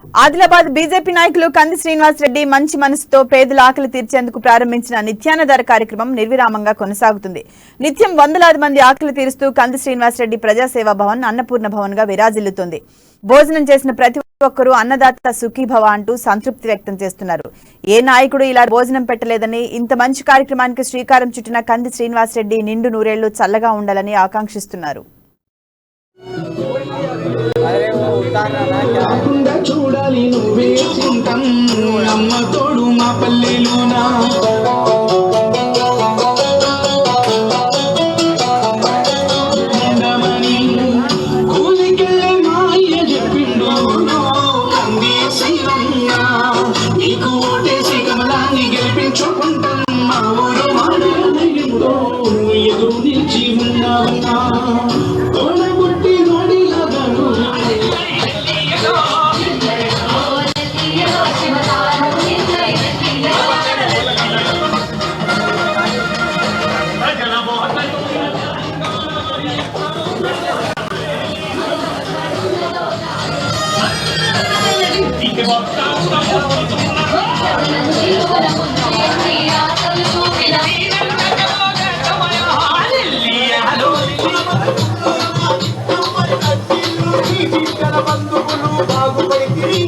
Adilabad BJP నాయకులు కంది శ్రీనివాస్ రెడ్డి మంచి మనసుతో పేదల ఆకలి తీర్చేందుకు ప్రారంభించిన నిత్యాన్నదార కార్యక్రమం నిర్విరామంగా కొనసాగుతుంది. నిత్యం వందలాది మంది ఆకలి తీరుస్తూ కంది శ్రీనివాస్ రెడ్డి ప్రజాసేవా భవన్ అన్నపూర్ణ భవన్ గా విరాజిల్లుతోంది. భోజనం చేసిన ప్రతి ఒక్కరూ అన్నదాత సుఖీభవ అంటూ సంతృప్తి వ్యక్తం చేస్తున్నారు. ఏ నాయకుడు ఇలా భోజనం పెట్టలేదని ఇంత మంచి కార్యక్రమానికి శ్రీకారం చుట్టిన కంది శ్రీనివాస్ రెడ్డి నిండు నూరేళ్లు చల్లగా ఉండాలని ఆకాంక్షిస్తున్నారు. చూడాలి నువ్వే చింతం అమ్మ తోడు మా పల్లెలోనా కూలికెళ్ళే మాయ చెప్పిండు కంది శ్రీరమ్య నీకు ఓటేసి కమలాన్ని గెలిపించుకుంటాం మా ఊరు మాడలతో ఎదురు నిలిచి ఉన్నావన్నా తోడబుట్టి నోడిలాగాను బంధువులు బాగుపడి